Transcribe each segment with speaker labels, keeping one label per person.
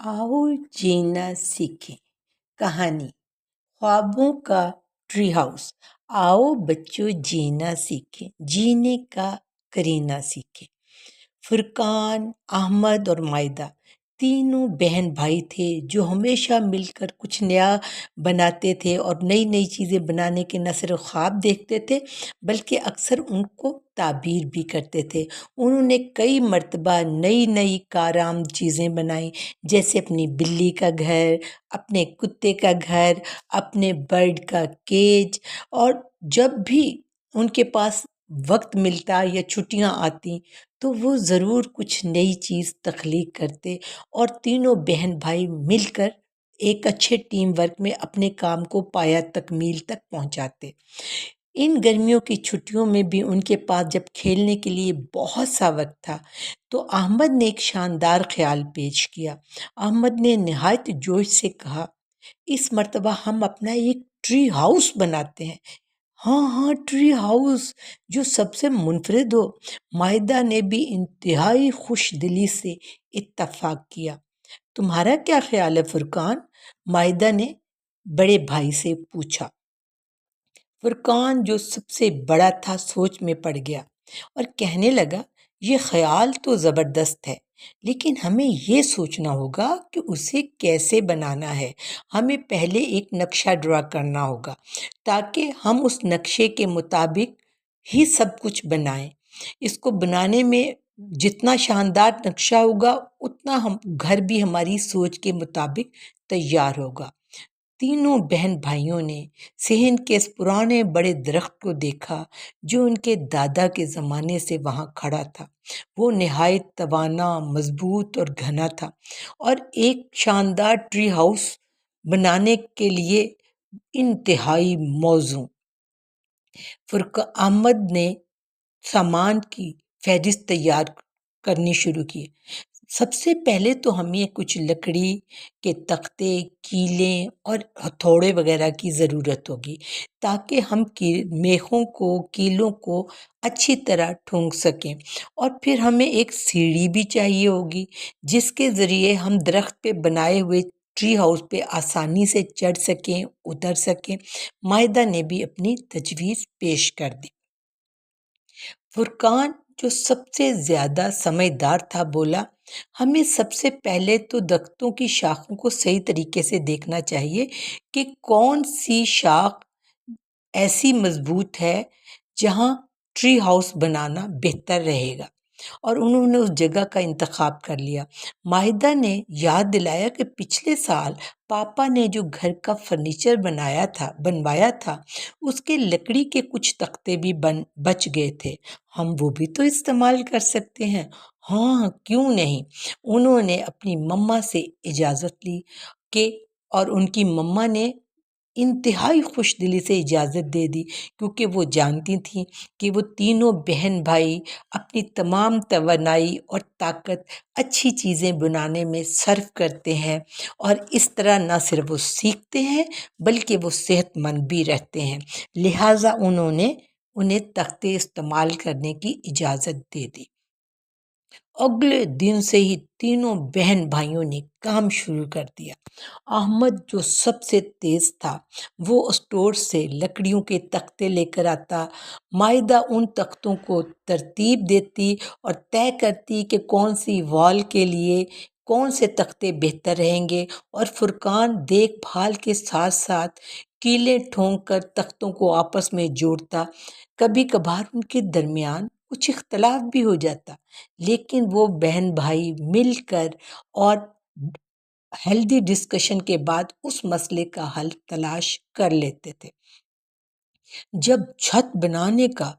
Speaker 1: आओ जीना सीखें। कहानी ख्वाबों का ट्री हाउस। आओ बच्चों जीना सीखें, जीने का करीना सीखें। फुरकान, अहमद और मायदा तीनों बहन भाई थे जो हमेशा मिलकर कुछ नया बनाते थे और नई नई चीज़ें बनाने के न सिर्फ ख्वाब देखते थे बल्कि अक्सर उनको ताबीर भी करते थे। उन्होंने कई मर्तबा नई नई काराम चीज़ें बनाई, जैसे अपनी बिल्ली का घर, अपने कुत्ते का घर, अपने बर्ड का केज। और जब भी उनके पास वक्त मिलता या छुट्टियां आती तो वो ज़रूर कुछ नई चीज़ तख्लीक करते और तीनों बहन भाई मिलकर एक अच्छे टीम वर्क में अपने काम को पाया तकमील तक पहुंचाते। इन गर्मियों की छुट्टियों में भी उनके पास जब खेलने के लिए बहुत सा वक्त था तो अहमद ने एक शानदार ख्याल पेश किया। अहमद ने निहायत जोश से कहा, इस मर्तबा हम अपना एक ट्री हाउस बनाते हैं। हाँ हाँ, ट्री हाउस जो सबसे मुनफरिद हो। माहिदा ने भी इंतहाई खुश दिली से इत्तफाक किया। तुम्हारा क्या ख्याल है फुरकान? माहिदा ने बड़े भाई से पूछा। फुरकान जो सबसे बड़ा था सोच में पड़ गया और कहने लगा, ये ख्याल तो ज़बरदस्त है, लेकिन हमें ये सोचना होगा कि उसे कैसे बनाना है। हमें पहले एक नक्शा ड्रा करना होगा ताकि हम उस नक्शे के मुताबिक ही सब कुछ बनाएं। इसको बनाने में जितना शानदार नक्शा होगा उतना हम घर भी हमारी सोच के मुताबिक तैयार होगा। तीनों बहन भाइयों ने सेहन के इस पुराने बड़े दरख्त को देखा जो उनके दादा के ज़माने से वहाँ खड़ा था। वो निहायत तवाना, मजबूत और घना था और एक शानदार ट्री हाउस बनाने के लिए इंतहाई मौजू। फुरका अहमद ने सामान की फहरिस्त तैयार करनी शुरू की। सबसे पहले तो हमें कुछ लकड़ी के तख्ते, कीलें और हथौड़े वगैरह की ज़रूरत होगी ताकि हम मेखों को, कीलों को अच्छी तरह ठूंक सकें। और फिर हमें एक सीढ़ी भी चाहिए होगी जिसके ज़रिए हम दरख्त पे बनाए हुए ट्री हाउस पे आसानी से चढ़ सकें, उतर सकें। माहिदा ने भी अपनी तजवीज़ पेश कर दी। फुरकान जो सबसे ज़्यादा समझदार था बोला, हमें सबसे पहले तो दरख्तों की शाखों को सही तरीके से देखना चाहिए कि कौन सी शाख ऐसी मजबूत है जहाँ ट्री हाउस बनाना बेहतर रहेगा। और उन्होंने उस जगह का इंतखाब कर लिया। माहिदा ने याद दिलाया कि पिछले साल पापा ने जो घर का फर्नीचर बनवाया था उसके लकड़ी के कुछ तख्ते भी बच गए थे। हम वो भी तो इस्तेमाल कर सकते हैं। हाँ, क्यों नहीं। उन्होंने अपनी मम्मा से इजाज़त ली कि और उनकी मम्मा ने इंतहाई खुश दिली से इजाज़त दे दी क्योंकि वो जानती थीं कि वो तीनों बहन भाई अपनी तमाम तवानाई और ताकत अच्छी चीज़ें बनाने में सर्व करते हैं और इस तरह न सिर्फ वो सीखते हैं बल्कि वो सेहतमंद भी रहते हैं। लिहाजा उन्होंने उन्हें तख्ते इस्तेमाल करने की इजाज़त दे दी। अगले दिन से ही तीनों बहन भाइयों ने काम शुरू कर दिया। अहमद जो सबसे तेज था वो स्टोर से लकड़ियों के तख्ते लेकर आता। माइदा उन तख्तों को तरतीब देती और तय करती कि कौन सी वॉल के लिए कौन से तख्ते बेहतर रहेंगे और फुरकान देखभाल के साथ साथ कीले ठोंक कर तख्तों को आपस में जोड़ता। कभी कभार उनके दरमियान कुछ इख्तलाफ भी हो जाता, लेकिन वो बहन भाई मिलकर और हेल्दी डिस्कशन के बाद उस मसले का हल तलाश कर लेते थे। जब छत बनाने का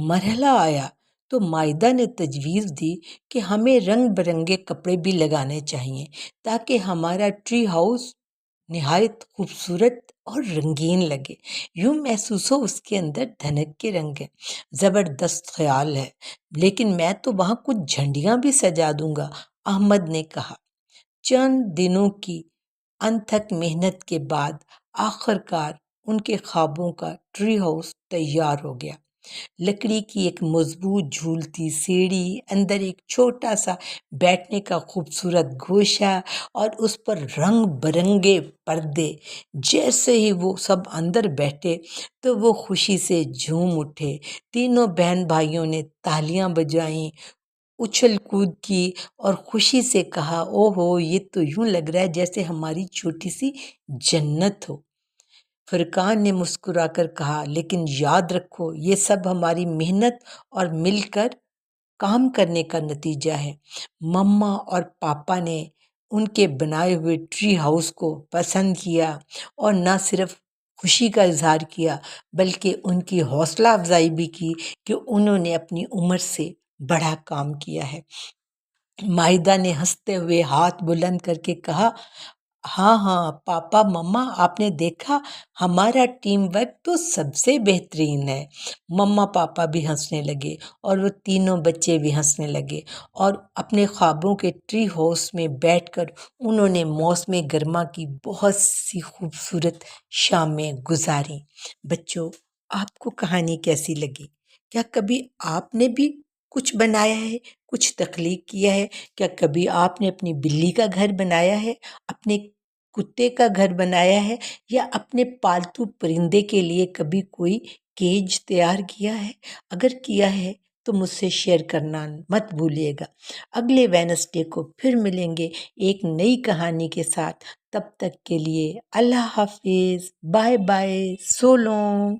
Speaker 1: मरहला आया तो माइदा ने तजवीज़ दी कि हमें रंग बिरंगे कपड़े भी लगाने चाहिए ताकि हमारा ट्री हाउस निहायत खूबसूरत और रंगीन लगे। यूं महसूस हो उसके अंदर धनक के रंग है। ज़बरदस्त ख्याल है, लेकिन मैं तो वहाँ कुछ झंडियाँ भी सजा दूंगा, अहमद ने कहा। चंद दिनों की अनथक मेहनत के बाद आखिरकार उनके ख्वाबों का ट्री हाउस तैयार हो गया। لکڑی کی ایک مضبوط جھولتی سیڑھی، اندر ایک چھوٹا سا بیٹھنے کا خوبصورت گوشہ اور اس پر رنگ برنگے پردے۔ جیسے ہی وہ سب اندر بیٹھے تو وہ خوشی سے جھوم اٹھے۔ تینوں بہن بھائیوں نے تالیاں بجائیں، اچھل کود کی اور خوشی سے کہا، او ہو، یہ تو یوں لگ رہا ہے جیسے ہماری چھوٹی سی جنت ہو۔ فرقان نے مسکرا کر کہا، لیکن یاد رکھو یہ سب ہماری محنت اور مل کر کام کرنے کا نتیجہ ہے۔ مما اور پاپا نے ان کے بنائے ہوئے ٹری ہاؤس کو پسند کیا اور نہ صرف خوشی کا اظہار کیا بلکہ ان کی حوصلہ افزائی بھی کی کہ انہوں نے اپنی عمر سے بڑا کام کیا ہے۔ ماہدہ نے ہنستے ہوئے ہاتھ بلند کر کے کہا، ہاں ہاں پاپا مما، آپ نے دیکھا ہمارا ٹیم ورک تو سب سے بہترین ہے۔ مما پاپا بھی ہنسنے لگے اور وہ تینوں بچے بھی ہنسنے لگے اور اپنے خوابوں کے ٹری ہاؤس میں بیٹھ کر انہوں نے موسم گرما کی بہت سی خوبصورت شامیں گزاریں۔ بچوں، آپ کو کہانی کیسی لگی؟ کیا کبھی آپ نے بھی کچھ بنایا ہے، کچھ تخلیق کیا ہے؟ کیا کبھی آپ نے اپنی بلی کا گھر بنایا ہے، اپنے کتے کا گھر بنایا ہے، یا اپنے پالتو پرندے کے لیے کبھی کوئی کیج تیار کیا ہے؟ اگر کیا ہے تو مجھ سے شیئر کرنا مت بھولیے گا۔ اگلے وینسڈے کو پھر ملیں گے ایک نئی کہانی کے ساتھ۔ تب تک کے لیے اللہ حافظ، بائے بائے، سو لانگ۔